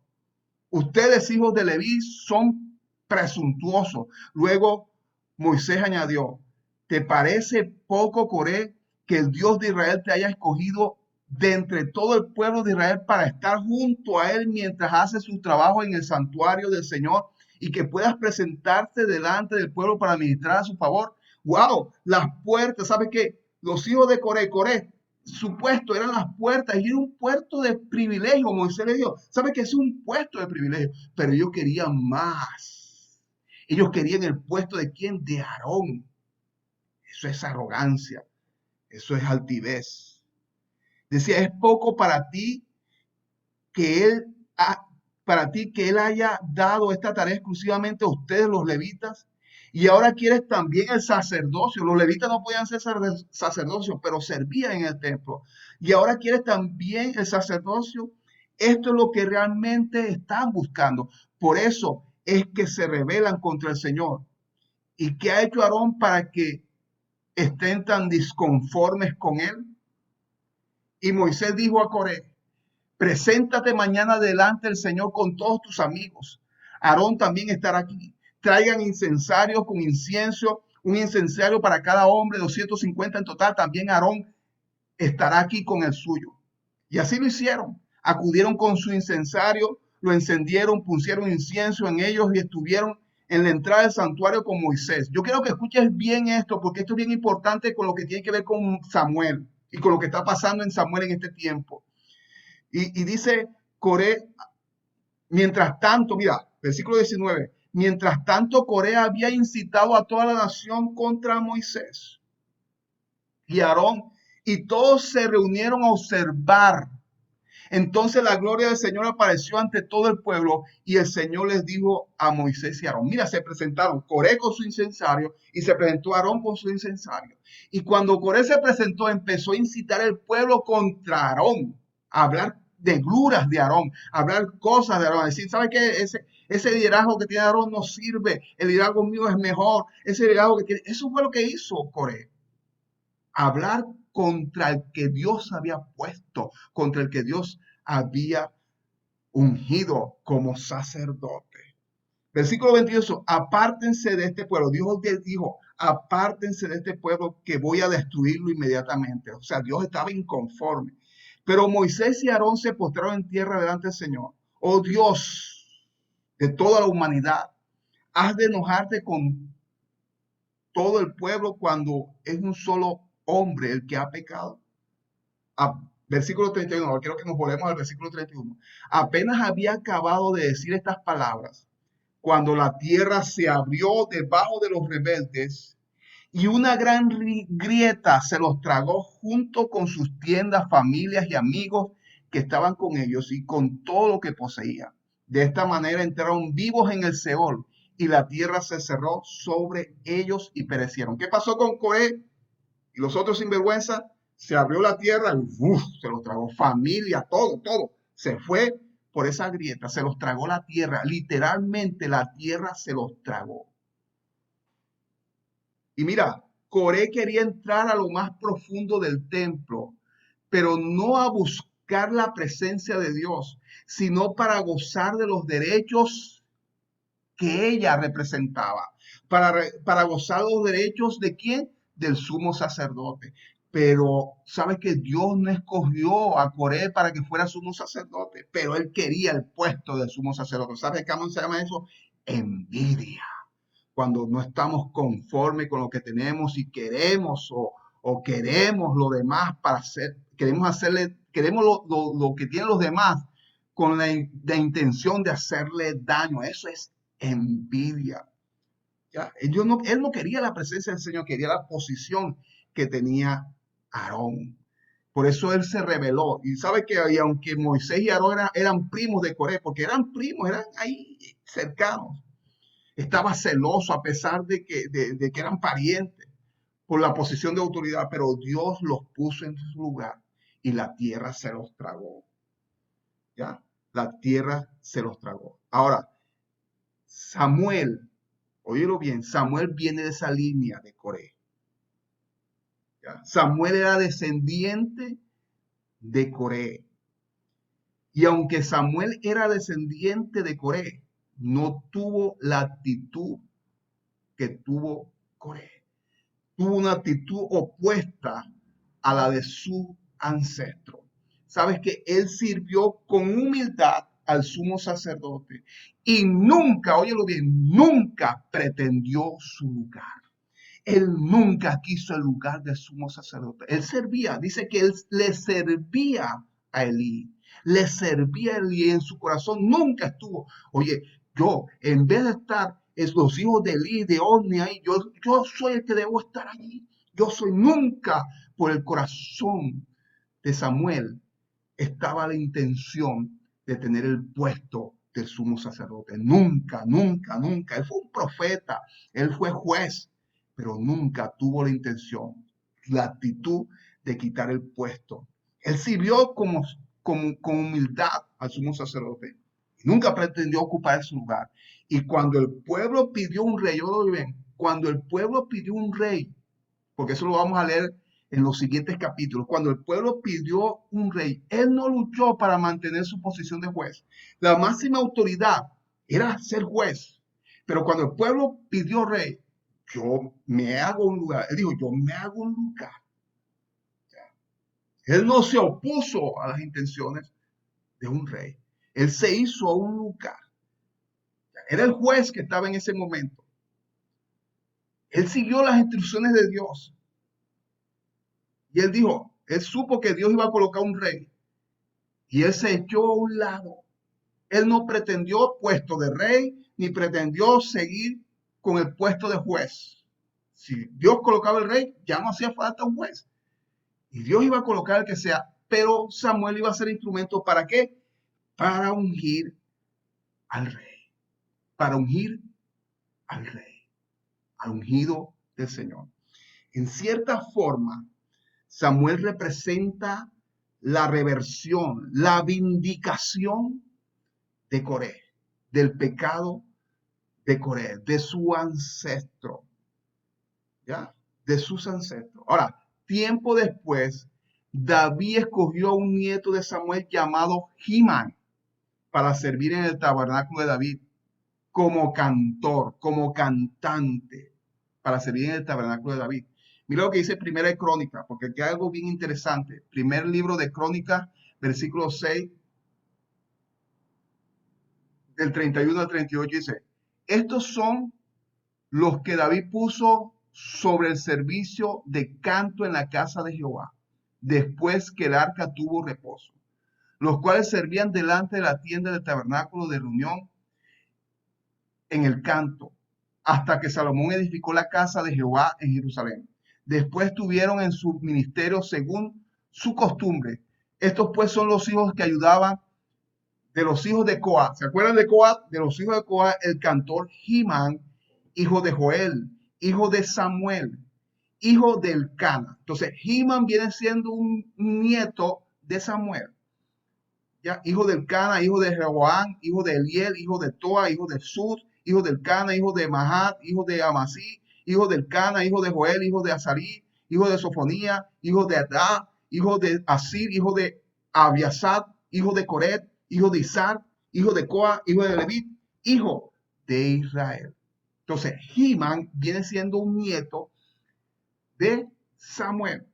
Ustedes, hijos de Leví, son presuntuosos. Luego Moisés añadió, ¿te parece poco, Coré, que el Dios de Israel te haya escogido de entre todo el pueblo de Israel para estar junto a él mientras hace su trabajo en el santuario del Señor y que puedas presentarte delante del pueblo para ministrar a su favor? ¡Wow! Las puertas, ¿sabe qué? Los hijos de Coré, su puesto eran las puertas y era un puesto de privilegio. Moisés le dijo, ¿sabe qué? Es un puesto de privilegio, pero ellos querían más. Ellos querían el puesto de ¿quién? De Aarón. Eso es arrogancia, eso es altivez. Decía, es poco para ti que él para ti que Él haya dado esta tarea exclusivamente a ustedes, los levitas? Y ahora quieres también el sacerdocio. Los levitas no podían ser sacerdocio, pero servían en el templo. Y ahora quieres también el sacerdocio. Esto es lo que realmente están buscando. Por eso es que se rebelan contra el Señor. ¿Y qué ha hecho Aarón para que estén tan disconformes con él? Y Moisés dijo a Coré: preséntate mañana delante del Señor con todos tus amigos. Aarón también estará aquí. Traigan incensarios con incienso, un incensario para cada hombre, 250 en total. También Aarón estará aquí con el suyo. Y así lo hicieron. Acudieron con su incensario, lo encendieron, pusieron incienso en ellos y estuvieron en la entrada del santuario con Moisés. Yo quiero que escuches bien esto, porque esto es bien importante con lo que tiene que ver con Samuel y con lo que está pasando en Samuel en este tiempo. Y dice Coré, mientras tanto, mira, versículo 19, mientras tanto Coré había incitado a toda la nación contra Moisés y Aarón, y todos se reunieron a observar. Entonces la gloria del Señor apareció ante todo el pueblo y el Señor les dijo a Moisés y Aarón. Mira, se presentaron Coré con su incensario y se presentó Aarón con su incensario. Y cuando Coré se presentó, empezó a incitar al pueblo contra Aarón, a hablar de gluras de Aarón, a hablar cosas de Aarón, a decir, ¿sabe qué? Ese liderazgo que tiene Aarón no sirve, el liderazgo mío es mejor, ese liderazgo que tiene, eso fue lo que hizo Coré. Hablar contra el que Dios había puesto, contra el que Dios había ungido como sacerdote. Versículo 28, apártense de este pueblo. Dios les dijo, apártense de este pueblo que voy a destruirlo inmediatamente. O sea, Dios estaba inconforme. Pero Moisés y Aarón se postraron en tierra delante del Señor. Oh Dios de toda la humanidad, has de enojarte con todo el pueblo cuando es un solo hombre el que ha pecado. Versículo 31, quiero que nos volvemos al versículo 31. Apenas había acabado de decir estas palabras cuando la tierra se abrió debajo de los rebeldes y una gran grieta se los tragó junto con sus tiendas, familias y amigos que estaban con ellos y con todo lo que poseían. De esta manera entraron vivos en el Seol y la tierra se cerró sobre ellos y perecieron. ¿Qué pasó con Coré y los otros sinvergüenza? Se abrió la tierra y se los tragó, familia, todo. Se fue por esa grieta, se los tragó la tierra. Literalmente la tierra se los tragó. Y mira, Coré quería entrar a lo más profundo del templo, pero no a buscar la presencia de Dios, sino para gozar de los derechos que ella representaba. Para gozar los derechos de quién? Del sumo sacerdote. Pero sabes que Dios no escogió a Coré para que fuera sumo sacerdote, pero él quería el puesto de sumo sacerdote. ¿Sabes cómo se llama eso? Envidia. Cuando no estamos conformes con lo que tenemos y queremos o queremos lo demás para hacer, queremos lo que tienen los demás con la intención de hacerle daño. Eso es envidia. ¿Ya? Él no quería la presencia del Señor, quería la posición que tenía Aarón. Por eso él se rebeló. Y sabe que aunque Moisés y Aarón eran primos de Coré, porque eran primos, eran ahí cercanos, estaba celoso a pesar de que eran parientes por la posición de autoridad, pero Dios los puso en su lugar y la tierra se los tragó. ¿Ya? La tierra se los tragó. Ahora, Samuel, óyelo bien, Samuel viene de esa línea de Coré. ¿Ya? Samuel era descendiente de Coré. Y aunque Samuel era descendiente de Coré, no tuvo la actitud que tuvo Coré. Tuvo una actitud opuesta a la de su ancestro. Sabes que él sirvió con humildad al sumo sacerdote y nunca, óyelo bien, nunca pretendió su lugar. Él nunca quiso el lugar del sumo sacerdote. Él servía, dice que él le servía a Elí. Le servía a Elí, en su corazón nunca estuvo. Oye, yo, en vez de estar los hijos de Elí, de Orni ahí, yo soy el que debo estar allí. Yo soy nunca, por el corazón de Samuel estaba la intención de tener el puesto del sumo sacerdote. Nunca, nunca, nunca. Él fue un profeta, él fue juez, pero nunca tuvo la intención, la actitud de quitar el puesto. Él sirvió con humildad al sumo sacerdote. Nunca pretendió ocupar su lugar. Y cuando el pueblo pidió un rey, yo lo ven, cuando el pueblo pidió un rey, porque eso lo vamos a leer en los siguientes capítulos, cuando el pueblo pidió un rey, él no luchó para mantener su posición de juez. La máxima autoridad era ser juez. Pero cuando el pueblo pidió rey, yo me hago un lugar. Él dijo, yo me hago un lugar. Él no se opuso a las intenciones de un rey. Él se hizo un lugar. Era el juez que estaba en ese momento. Él siguió las instrucciones de Dios. Y él dijo, él supo que Dios iba a colocar un rey. Y él se echó a un lado. Él no pretendió puesto de rey, ni pretendió seguir con el puesto de juez. Si Dios colocaba el rey, ya no hacía falta un juez. Y Dios iba a colocar el que sea. Pero Samuel iba a ser instrumento, ¿para qué? Para ungir al rey. Para ungir al rey. Al ungido del Señor. En cierta forma, Samuel representa la reversión, la vindicación de Coré, del pecado de Coré, de su ancestro, ¿ya? De sus ancestros. Ahora, tiempo después, David escogió a un nieto de Samuel llamado Himán para servir en el tabernáculo de David como cantor, como cantante, para servir en el tabernáculo de David. Mira lo que dice Primera de Crónicas, porque aquí hay algo bien interesante. Primer libro de Crónicas, versículo 6, del 31 al 38, dice, estos son los que David puso sobre el servicio de canto en la casa de Jehová, después que el arca tuvo reposo, los cuales servían delante de la tienda del tabernáculo de reunión en el canto, hasta que Salomón edificó la casa de Jehová en Jerusalén. Después tuvieron en su ministerio según su costumbre. Estos pues son los hijos que ayudaban de los hijos de Coat. ¿Se acuerdan de Coat? De los hijos de Coat, el cantor Himán, hijo de Joel, hijo de Samuel, hijo de Elcana. Entonces, Himán viene siendo un nieto de Samuel. ¿Ya? Hijo de Elcana, hijo de Jeroboam, hijo de Eliel, hijo de Toa, hijo de Sud, hijo de Elcana, hijo de Mahat, hijo de Amasí, hijo de Elcana, hijo de Joel, hijo de Azarí, hijo de Sofonía, hijo de Adá, hijo de Asir, hijo de Abiasad, hijo de Coret, hijo de Isar, hijo de Coa, hijo de Levit, hijo de Israel. Entonces, Himán viene siendo un nieto de Samuel.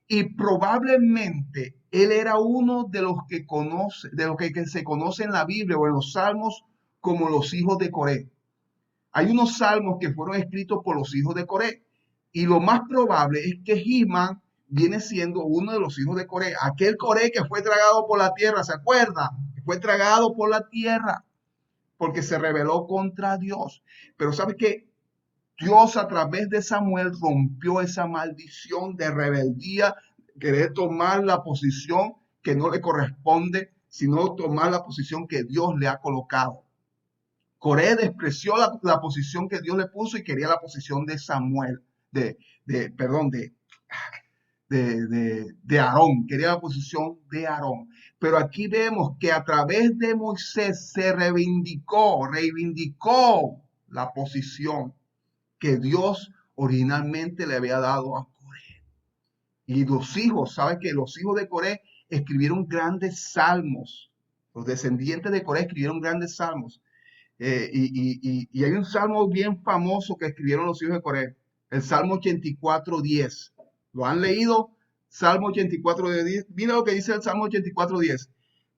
Y probablemente él era uno de los que conoce, de los que se conoce en la Biblia o en los salmos como los hijos de Coré. Hay unos salmos que fueron escritos por los hijos de Coré. Y lo más probable es que Himán viene siendo uno de los hijos de Coré. Aquel Coré que fue tragado por la tierra, ¿se acuerdan? Fue tragado por la tierra porque se rebeló contra Dios. Pero ¿sabe qué? Dios a través de Samuel rompió esa maldición de rebeldía, querer tomar la posición que no le corresponde, sino tomar la posición que Dios le ha colocado. Coré despreció la posición que Dios le puso y quería la posición de Samuel, de Aarón, quería la posición de Aarón. Pero aquí vemos que a través de Moisés se reivindicó la posición que Dios originalmente le había dado a Coré. Y los hijos, ¿saben que los hijos de Coré escribieron grandes salmos? Los descendientes de Coré escribieron grandes salmos. Y hay un salmo bien famoso que escribieron los hijos de Coré, el Salmo 84:10. ¿Lo han leído? Salmo 84:10. Mira lo que dice el Salmo 84:10.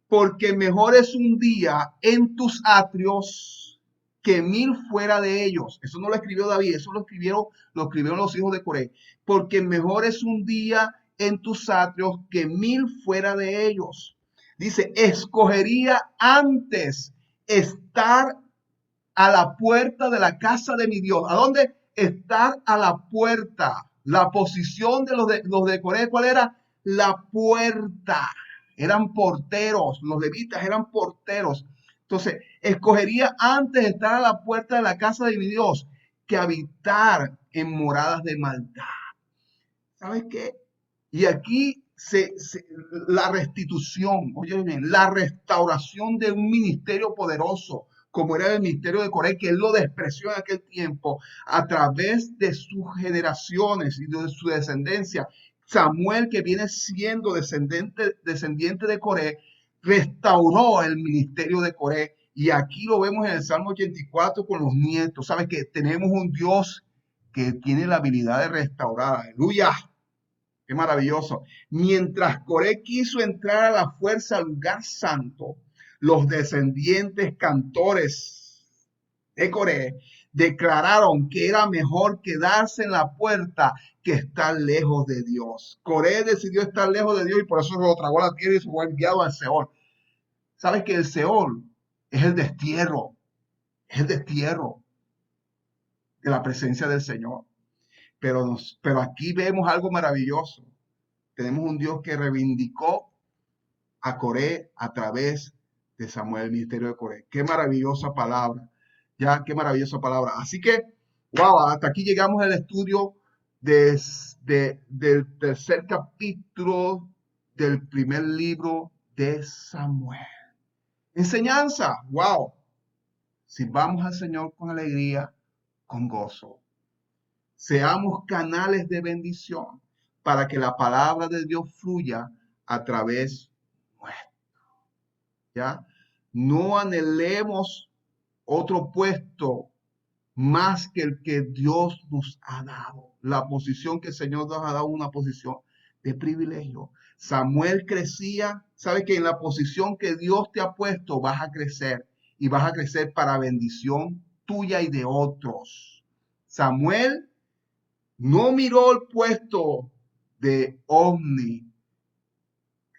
Porque mejor es un día en tus atrios que 1000 fuera de ellos. Eso no lo escribió David, eso lo escribieron los hijos de Coré. Porque mejor es un día en tus atrios que 1000 fuera de ellos. Dice, escogería antes estar a la puerta de la casa de mi Dios. ¿A dónde? Estar a la puerta. La posición de los de Coré, ¿cuál era? La puerta. Eran porteros. Los levitas eran porteros. Entonces, escogería antes estar a la puerta de la casa de mi Dios que habitar en moradas de maldad. ¿Sabes qué? Y aquí la restitución, oye bien, la restauración de un ministerio poderoso, como era el ministerio de Coré, que él lo despreció en aquel tiempo, a través de sus generaciones y de su descendencia. Samuel, que viene siendo descendiente de Coré, restauró el ministerio de Coré. Y aquí lo vemos en el Salmo 84 con los nietos. ¿Sabes que tenemos un Dios que tiene la habilidad de restaurar? Aleluya. Qué maravilloso. Mientras Coré quiso entrar a la fuerza al lugar santo, los descendientes cantores de Coré declararon que era mejor quedarse en la puerta que estar lejos de Dios. Coré decidió estar lejos de Dios y por eso lo tragó a la tierra y se fue enviado al Seol. ¿Sabes que el Seol es el destierro? Es el destierro de la presencia del Señor. Pero aquí vemos algo maravilloso. Tenemos un Dios que reivindicó a Coré a través de Samuel, el ministerio de Coré. Qué maravillosa palabra. Ya, qué maravillosa palabra. Así que, wow, hasta aquí llegamos al estudio del tercer capítulo del primer libro de Samuel. Enseñanza, wow. Si vamos al Señor con alegría, con gozo. Seamos canales de bendición para que la palabra de Dios fluya a través nuestro. ¿Ya? No anhelemos otro puesto más que el que Dios nos ha dado. La posición que el Señor nos ha dado, una posición de privilegio. Samuel crecía, sabe que en la posición que Dios te ha puesto vas a crecer y vas a crecer para bendición tuya y de otros. Samuel no miró el puesto de Omni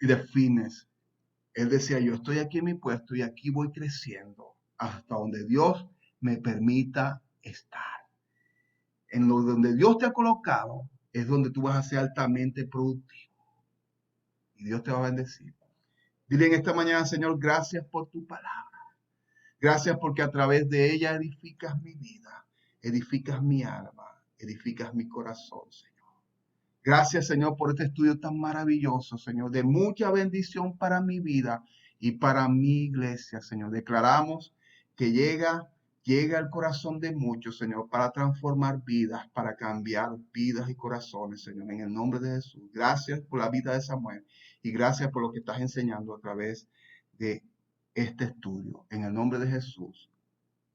y de Fines. Él decía, yo estoy aquí en mi puesto y aquí voy creciendo hasta donde Dios me permita estar. En lo donde Dios te ha colocado es donde tú vas a ser altamente productivo. Y Dios te va a bendecir. Dile en esta mañana, Señor, gracias por tu palabra. Gracias porque a través de ella edificas mi vida, edificas mi alma, edificas mi corazón, Señor. Gracias, Señor, por este estudio tan maravilloso, Señor, de mucha bendición para mi vida y para mi iglesia, Señor. Declaramos que llega al corazón de muchos, Señor, para transformar vidas, para cambiar vidas y corazones, Señor, en el nombre de Jesús. Gracias por la vida de Samuel y gracias por lo que estás enseñando a través de este estudio. En el nombre de Jesús.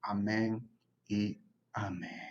Amén y amén.